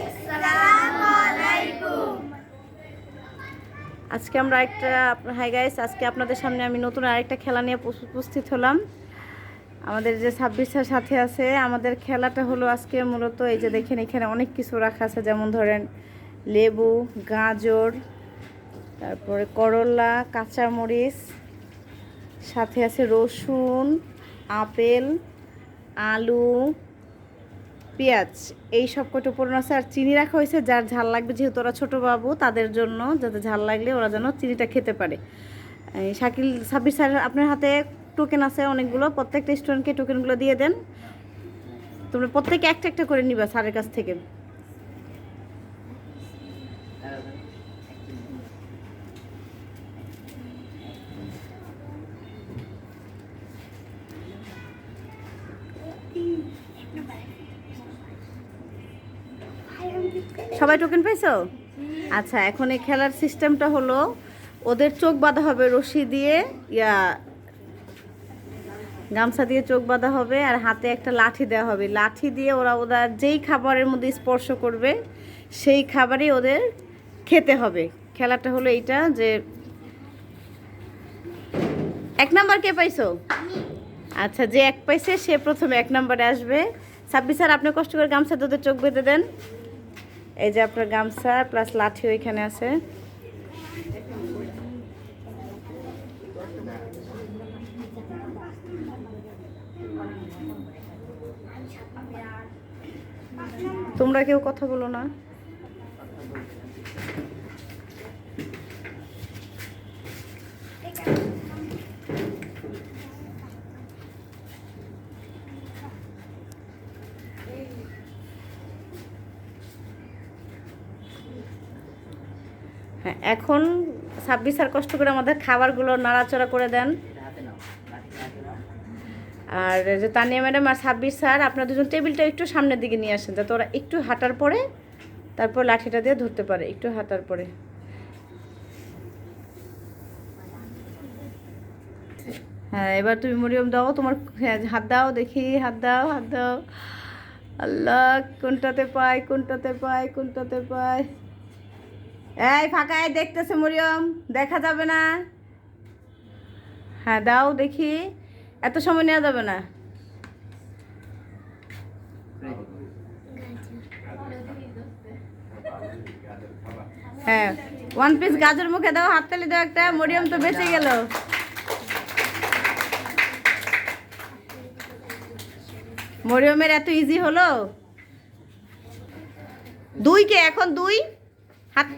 আসসালামু আলাইকুম। আজকে আমরা হাই গাইস, আজকে আপনাদের সামনে আমি নতুন আরেকটা খেলা নিয়ে উপস্থিত হলাম। আমাদের যে 26 সাথে আছে, আমাদের খেলাটা হলো আজকে মূলত এই যে দেখেন এখানে অনেক কিছু রাখা আছে, যেমন ধরেন লেবু, গাজর, তারপরে করলা, কাঁচামরিচ, সাথে আছে রসুন, আপেল, আলু, পেঁয়াজ, এই সব কটা উপকরণ আছে। আর চিনি রাখা হয়েছে যার ঝাল লাগবে, যেহেতু ওরা ছোটো বাবু তাদের জন্য, যাতে ঝাল লাগলে ওরা যেন চিনিটা খেতে পারে। শাকিল, সাব্বির স্যার আপনার হাতে টোকেন আছে অনেকগুলো, প্রত্যেকটা স্টুডেন্টকে টোকেনগুলো দিয়ে দেন। তোমরা প্রত্যেকে একটা একটা করে নিবা স্যারের কাছ থেকে। সবাই টোকেন পাইছো? আচ্ছা, এখন এই খেলার সিস্টেমটা হলো ওদের চোখ বাঁধা হবে রশি দিয়ে, গামছা দিয়ে চোখ বাঁধা হবে, আর হাতে একটা লাঠি দেওয়া হবে। লাঠি দিয়ে ওরা যেই খাবারের মধ্যে স্পর্শ করবে সেই খাবারই ওদের খেতে হবে। খেলাটা হলো এইটা যে 1 নাম্বার কে পাইছো? আচ্ছা, যে 1 পাইছে সে প্রথমে 1 নাম্বারে আসবে। সাব্বির স্যার, আপনি কষ্ট করে গামছা দিয়ে চোখ বেঁধে দেন। এই যে আপনার গামছা প্লাস লাঠি ওইখানে আছে। তোমরা কেউ কথা বলো না। হ্যাঁ, এখন 26 আর কষ্ট করে আমাদের খাবারগুলো নাড়াচড়া করে দেন। আর যে তানিয়া ম্যাডাম আর 26 স্যার, আপনারা দুজন টেবিলটা একটু সামনের দিকে নিয়ে আসেন, যাতে ওরা একটু হাঁটার পরে তারপর লাঠিটা দিয়ে ধরতে পারে, একটু হাঁটার পরে। হ্যাঁ, এবার তুমি মরিয়ম দাও তোমার, হাত দাও দেখি, হাত দাও, হাত দাও। আল্লাহ, কোনটাতে পাই, কোনটাতে পাই, কোনটাতে পাই। এই ফাঁকায় দেখতেছে মরিয়ম, দেখা যাবে না। হ্যাঁ দাও দেখি, এত সময় নেওয়া যাবে না। হ্যাঁ, 1 পিস গাজর মুখে দাও, হাততালি দাও একটা। মরিয়ম তো বেঁচে গেল। মরিয়মের এত ইজি হলো। 2 কে এখন 2 হাত।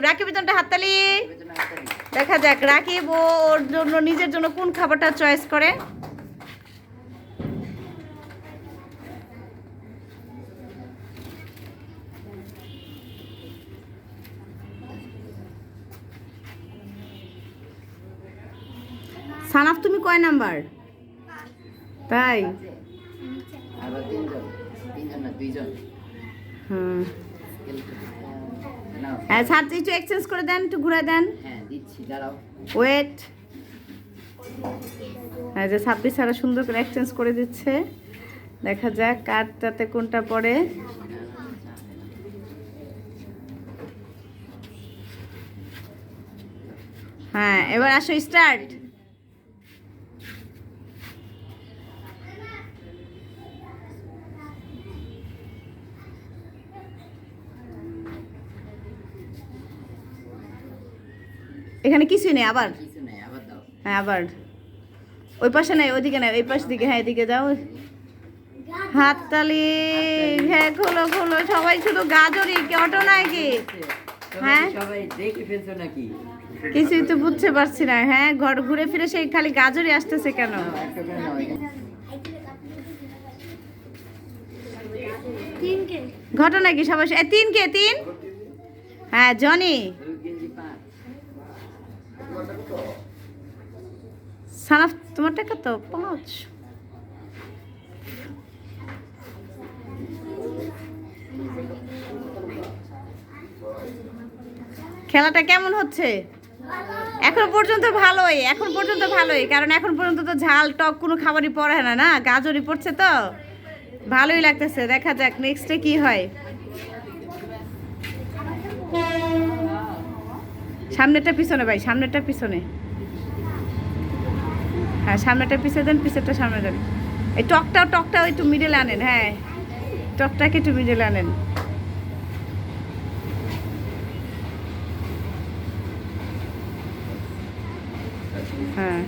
রাকিবের জন্য হাততালি। দেখা যাক রাকিব ওর জন্য, নিজের জন্য কোন খাবারটা চয়েস করে। সানাফ, তুমি কয় নাম্বার? তাই? হ্যাঁ স্যার, একটু এক্সচেঞ্জ করে দেন, একটু ঘুরে দেন। ওয়েট। হ্যাঁ, যে 26 সারা সুন্দর করে এক্সচেঞ্জ করে দিচ্ছে। দেখা যাক কারটাতে কোনটা পড়ে। হ্যাঁ, এবার আসো, স্টার্ট। এখানে কিছুই নেই, আবার। হ্যাঁ, আবার ওই পাশে নাই, ওইদিকে নাই, ওই পাশ দিকে। হ্যাঁ, এদিকে যাও। হাততালি। হ্যাঁ, খোলো খোলো সবাই, শুধু গাজরই কি অটো নাকি? হ্যাঁ, কিছুই তো বুঝতে পারছি না। হ্যাঁ, ঘর ঘুরে ফিরে সেই খালি গাজরই আসতেছে কেন? ঘটনা কি সবাই? 3 কে 3? হ্যাঁ, জনি। সানাফ, তোমার টাকা তো 5। খেলাটা কেমন হচ্ছে? এখন পর্যন্ত ভালোই, কারণ এখন পর্যন্ত তো ঝাল টক কোনো খাবারই পড়ে না, না গাজরই পড়ছে, তো ভালোই লাগতেছে। দেখা যাক নেক্সটে কি হয়। সামনেটা পিছনে ভাই, সামনেটা পিছনে। হ্যাঁ সামনেটা পিছিয়ে দেন, পিছেরটা সামনে দেন। এই টকটাও একটু মিডলে আনেন। হ্যাঁ টকটাকে একটু মিডলে আনেন। হ্যাঁ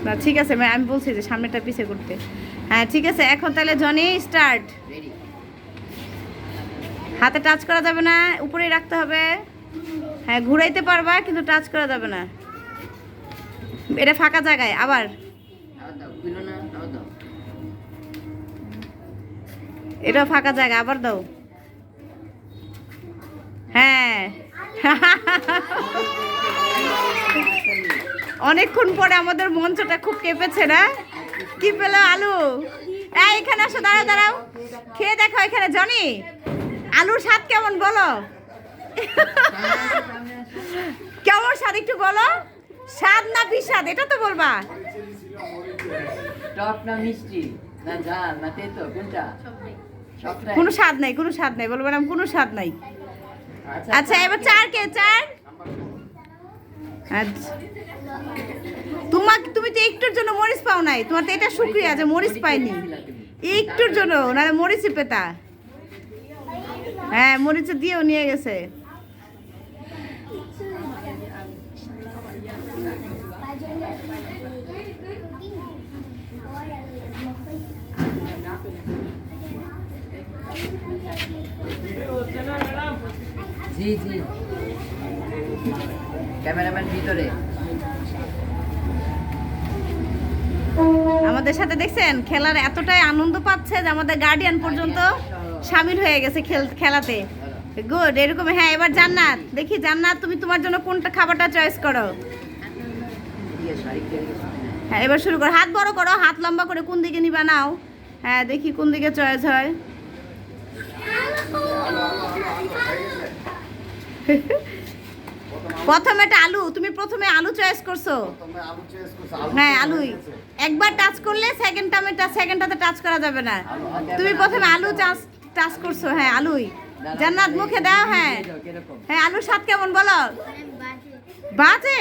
না ঠিক আছে, আমি বলছি যে সামনেটা পিছে করতে। হ্যাঁ ঠিক আছে, এখন তাহলে জনি স্টার্ট। হাতে টাচ করা যাবে না, উপরেই রাখতে হবে। হ্যাঁ ঘুরাইতে পারবা কিন্তু টাচ করা যাবে না। এটা ফাঁকা জায়গায় আবার। এটা ফাঁকা জায়গা, আবার দাও। হ্যাঁ অনেকক্ষণ পরে আমাদের মঞ্চটা খুব কেঁপেছে না? কি পেলো আলু? এখানে আসো, দাঁড়াও দাঁড়াও, খেয়ে দেখো এখানে। জনি আলুর স্বাদ কেমন বলো? কেমন স্বাদ একটু বলো। স্বাদ না বিস্বাদ এটা তো বলবা। টক না মিষ্টি না ঝাল না তেতো কোনটা? কোনো স্বাদ নাই, কোনো স্বাদ নাই, বলবো না কোনো স্বাদ নাই। আচ্ছা এবার চার কে চার। আচ্ছা তুমি তো একটুর জন্য মরিচ পাও নাই, তোমার তো এটা শুক্রিয়া যে মরিচ পাইনি একটুর জন্য, নাহলে মরিচই পেতা। হ্যাঁ মরিচ দিয়েও নিয়ে গেছে। জি জি ক্যামেরাম্যান ভিতরে। আমাদের সাথে দেখছেন খেলার এতটাই আনন্দ পাচ্ছে যে আমাদের গার্ডিয়ান পর্যন্ত সামিল হয়ে গেছে খেলাতে। গুড, এরকম। হ্যাঁ এবার জান্নাত, দেখি জান্নাত তুমি তোমার জন্য কোনটা খাবারটা চয়েস করো। হ্যাঁ এবার শুরু করো, হাত বড় করো, হাত লম্বা করে কোন দিকে নিবা নাও। হ্যাঁ দেখি কোন দিকে চয়েস হয়। প্রথমে একটা আলু, তুমি প্রথমে আলু চয়েস করছো। হ্যাঁ আলুই, একবার টাচ করলে সেকেন্ডটাতে টাচ করা যাবে না। তুমি প্রথমে আলু টাচ করছো। হ্যাঁ আলুই। জান্নাত মুখে দাও। হ্যাঁ হ্যাঁ আলুর স্বাদ কেমন বলো? বাজে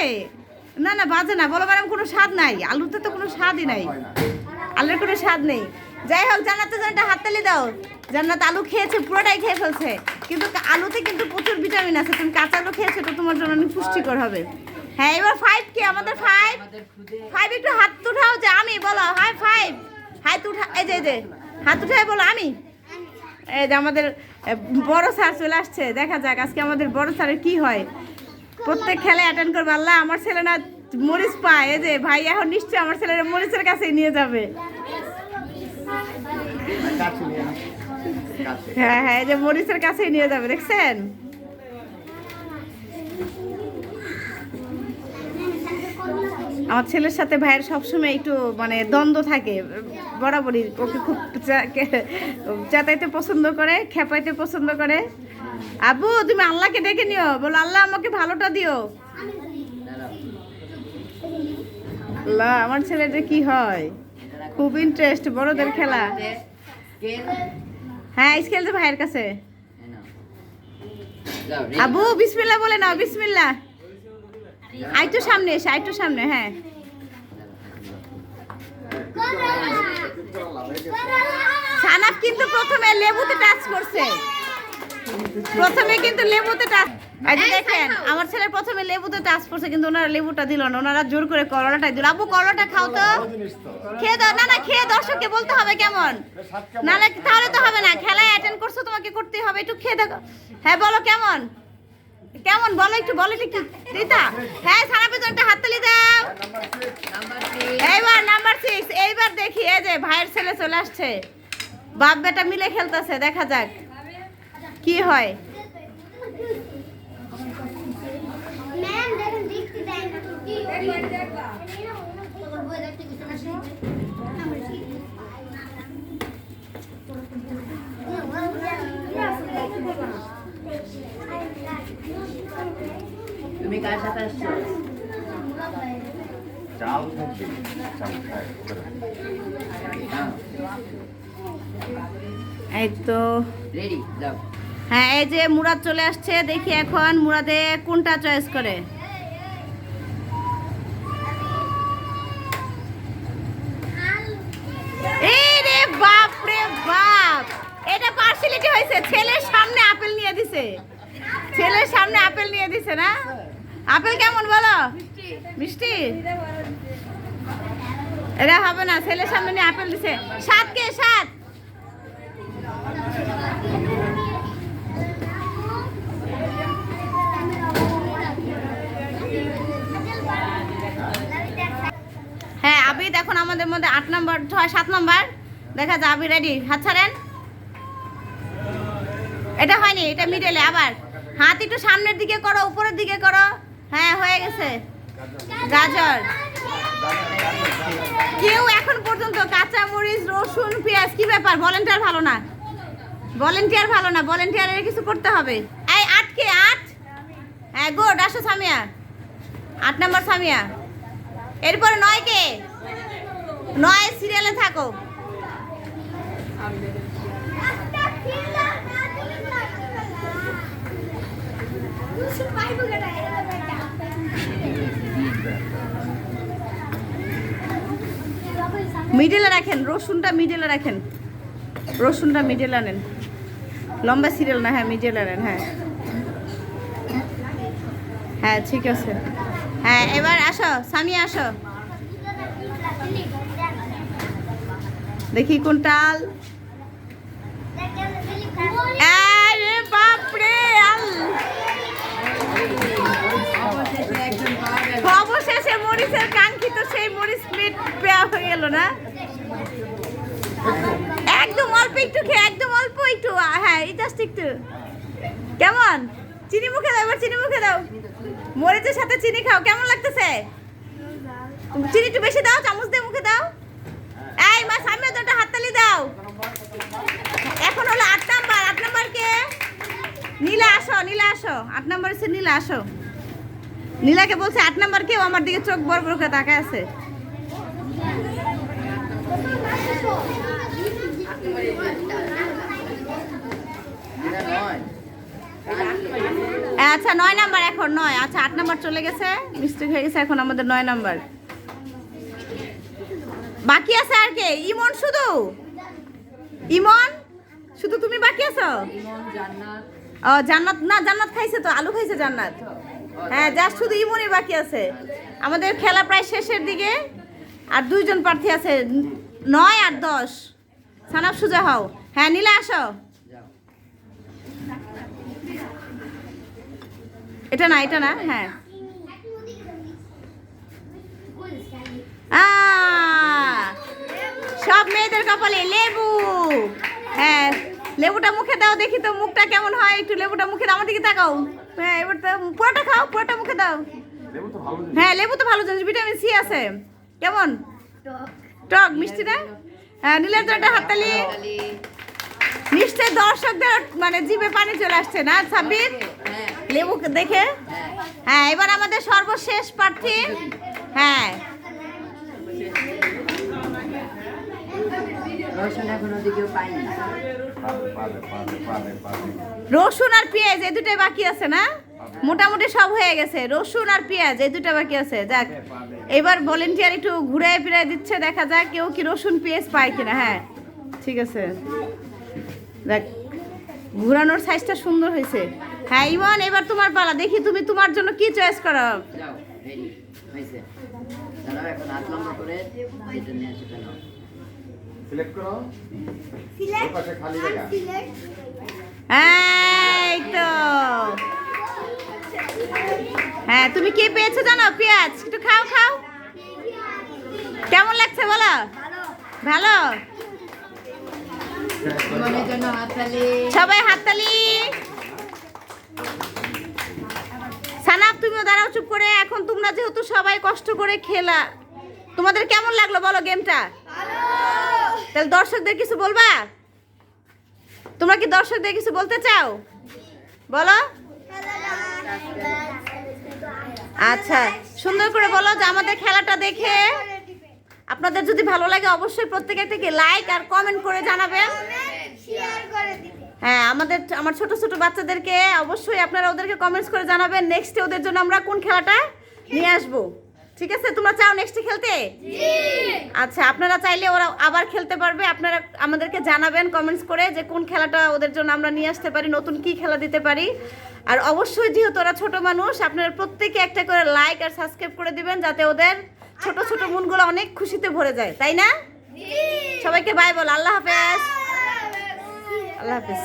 না, না বাজে না, বলো ম্যাডাম কোনো স্বাদ নাই, আলুতে তো কোনো স্বাদই নাই, আলুর কোনো স্বাদ নেই। যাই হোক জান্নাতের জন্য একটা হাততালি দাও। জান্নাত আলু খেয়েছে, পুরোটাই খেয়ে ফেলছে, কিন্তু আলুতে কিন্তু প্রচুর ভিটামিন আছে। তুমি কাঁচা আলু খেয়েছো তো তোমার জন্য অনেক পুষ্টিকর হবে। হ্যাঁ এবার 5 কে আমাদের 5 একটু হাত উঠাও যে আমি বলো। হাই 5 হাত উঠা, এই যে হাত উঠায় বলো আমি। এই যে আমাদের বড় স্যার চলে আসছে, দেখা যাক আজকে আমাদের বড় স্যারের কি হয়। প্রত্যেক খেলায় অ্যাটেন্ড করবে। আল্লাহ আমার ছেলে না মরিচ পায়। এই যে ভাই এখন নিশ্চয়ই আমার ছেলের মরিচের কাছেই নিয়ে যাবে। হ্যাঁ হ্যাঁ এই যে মরিচের কাছেই নিয়ে যাবে, দেখছেন? আমার ছেলের সাথে ভাইয়ের সবসময় একটু মানে দ্বন্দ্ব থাকে বরাবরই। ওকে খুব চেতাইতে পছন্দ করে, খেপাইতে পছন্দ করে। আব্বু তুমি আল্লাহকে ডেকে নিও, বলো আল্লাহ আমাকে ভালোটা দিও। আল্লাহ আমার ছেলেটা কি হয়, খুব ইন্টারেস্ট বড়দের খেলা। হ্যাঁ স্কেল তো ভাইয়ের কাছে। আব্বু বিসমিল্লাহ বলে নাও, বিসমিল্লাহ। আইটু সামনে এসে, আইটু সামনে। হ্যাঁ সানাফ কিন্তু প্রথমে লেবুতে টাচ করছে, প্রথমে কিন্তু লেবুতে টাচ। দেখেন আমার ছেলে প্রথমে লেবুতে টাচ করছে, কিন্তু ওনারা লেবুটা দিল না, ওনারা জোর করে করলাটাই দিল। আব্বু করলাটা খাও তো, খেয়ে দাও। না না খেয়ে দর্শককে বলতে হবে কেমন, না না তাহলে তো হবে না। খেলায় অ্যাটেন্ড করছো, তোমাকে করতেই হবে, একটু খেয়ে দেখো। হ্যাঁ বলো কেমন কেমন বলো, একটু বলো একটু দিতা। হ্যাঁ সারা পেছনটা হাততালি দাও। এইবার নাম্বার 6। এইবার দেখি এই যে ভাইয়ের ছেলে চলে আসছে, বাপ বেটা মিলে খেলতেছে, দেখা যাক কি হয়। তুমি কার সাথে আসছো? চাল থাকবে, চাল খায়। এই তো রেডি যাও। হ্যাঁ, এই যে মুরাদ চলে আসছে, দেখি এখন মুরাদে কোনটা চয়েস করে। এই রে বাপ রে বাপ, এটা পার্সিয়ালিটি হয়েছে। ছেলের সামনে আপেল নিয়ে দিছে, ছেলের সামনে আপেল নিয়ে দিছে না। আপেল কেমন বলো? মিষ্টি? এটা হবে না, ছেলের সামনে নিয়ে আপেল দিছে। 7 কে 7? হ্যাঁ আবিদ এখন আমাদের মধ্যে 8 নম্বর 7 নম্বর দেখা যায়। আবিদ রেডি, হাত ছাড়েন। এটা হয়নি, এটা মিডলে। আবার হাত একটু সামনের দিকে করো, উপরের দিকে করো। হ্যাঁ হয়ে গেছে। গাজর। কেউ এখন পর্যন্ত কাঁচা মরিচ, রসুন, পেঁয়াজ, কি ব্যাপার? ভলেন্টিয়ার ভালো না, ভলেন্টিয়ার ভালো না, ভলেন্টিয়ারের কিছু করতে হবে। এই 8 কে 8? হ্যাঁ গুড, আসো সামিয়া। 8 নম্বর সামিয়া। এরপরে 9 কে? 9 সিরিয়ালে থাকো। মিডলে রাখেন, রসুনটা মিডলে রাখেন, রসুনটা মিডলে আনেন। লম্বা সিরিয়াল না, হ্যাঁ মিডলে আনেন। হ্যাঁ হ্যাঁ ঠিক আছে। হ্যাঁ এবার আসো সামিয়া, আসো দেখি কোনটাল। আরে বাপ রে, অবশেষে একজন পাওয়া গেল। অবশেষে মরিচের কাঙ্ক্ষিত সেই মরিচ প্লেট পেয়া হয়ে গেল না। একদম অল্প একটু খেয়ে, একদম অল্প একটু। হ্যাঁ জাস্ট একটু। কেমন? চিনি মুখে দাও, এবার চিনি মুখে দাও। মরিচের সাথে চিনি খাও, কেমন লাগতেছে? চিনি একটু বেশি দাও, চামচ দিয়ে মুখে দাও। এই মা সামনে দুটো হাততালি দাও। এখন হলো 8 নাম্বার। 8 নাম্বার কে? নীলা, আসো নীলা, আসো। 8 নাম্বার হচ্ছে নীলা, আসো। নীলাকে বলছে 8 নাম্বার কেউ আমার দিকে চোখ বড় বড় করে তাকায় আছে। এটা নয়। আচ্ছা 9 নাম্বার এখন 9। আচ্ছা 8 নাম্বার চলে গেছে, মিস্টেক হয়ে গেছে। এখন আমাদের 9 নাম্বার বাকি আছে। আর কে? ইমন শুধু? ইমন শুধু তুমি বাকি আছো? ইমন, জান্নাত। ও জান্নাত না, জান্নাত খাইছে তো, আলু খাইছে জান্নাত। হ্যাঁ জাস্ট শুধু ইমনই বাকি আছে। আমাদের খেলা প্রায় শেষের দিকে, আর 2 জন প্রার্থী আছে, 9 আর 10। সানাব সুজা হও। হ্যাঁ নীলা আসো। যাও। এটা না, এটা না। হ্যাঁ সব মেয়েদের কপালে লেবু। হ্যাঁ লেবুটা মুখে দাও, দেখি তো মুখটা কেমন হয়। একটু লেবুটা মুখে দাও, আমার দিকে তাকাও। হ্যাঁ এবার তো পুরোটা খাও, পুরোটা মুখে দাও। হ্যাঁ লেবু তো ভালো জিনিস, ভিটামিন সি আছে। কেমন? টক মিষ্টি না? হ্যাঁ নীলের তো একটা হাততালি। নিশ্চয় দর্শকদের মানে জিভে পানি চলে আসছে না সাব্বির হ্যাঁ লেবু দেখে। হ্যাঁ। হ্যাঁ এবার আমাদের সর্বশেষ প্রার্থী। হ্যাঁ রসুন এখনো দিকেও পাইনি। রসুন আর পেঁয়াজ এই দুটাই বাকি আছে না? মোটামুটি সব হয়ে গেছে। রসুন আর পেঁয়াজ এই দুটো বাকি আছে। যাক এবার ভলেন্টিয়ার একটু ঘুরে ফিরে দিচ্ছে, দেখা যাক কেউ কি রসুন পেঁয়াজ পায় কিনা। হ্যাঁ ঠিক আছে, দেখ ঘুরানোর সাইজটা সুন্দর হয়েছে। হ্যাঁ ইমন এবার তোমার পালা, দেখি তুমি তোমার জন্য কি চয়েস করো। যাও, রেডি হয়েছে। দাঁড়াও, এখন 8 নম্বর করে যেটা নিয়ে সেটা নাও। সিলেক্ট করো। ওই পাশে খালি জায়গা। এই তো হ্যাঁ তুমি কি পেয়েছো জানো? পেঁয়াজ একটু খাও, খাও। কেমন লাগছে বলো? ভালো। ইমনের জন্য হাততালি। সবাই হাততালি। সানাব তুমিও দাঁড়াও চুপ করে। এখন তোমরা যেহেতু সবাই কষ্ট করে খেলা, তোমাদের কেমন লাগলো বলো গেমটা? তাহলে দর্শকদের কিছু বলবা? তোমরা কি দর্শকদের কিছু বলতে চাও? বলো। আচ্ছা সুন্দর করে বলো যে আমাদের খেলাটা দেখে আপনাদের যদি ভালো লাগে অবশ্যই প্রত্যেকে থেকে লাইক আর কমেন্ট করে জানাবেন। হ্যাঁ আমার ছোট ছোট বাচ্চাদেরকে অবশ্যই আপনারা ওদেরকে কমেন্টস করে জানাবেন নেক্সটে ওদের জন্য আমরা কোন খেলাটা নিয়ে আসবো। ঠিক আছে, তোমরা চাও নেক্সটে খেলতে? আচ্ছা, আপনারা চাইলে ওরা আবার খেলতে পারবে। আপনারা আমাদেরকে জানাবেন কমেন্টস করে যে কোন খেলাটা ওদের জন্য আমরা নিয়ে আসতে পারি, নতুন কি খেলা দিতে পারি। আর অবশ্যই যেহেতু ওরা ছোট মানুষ, আপনারা প্রত্যেকে একটা করে লাইক আর সাবস্ক্রাইব করে দিবেন যাতে ওদের ছোট ছোট মনগুলো অনেক খুশিতে ভরে যায়, তাই না? সবাইকে বাই বল, আল্লাহ হাফেজ। আল্লাহ হাফেজ।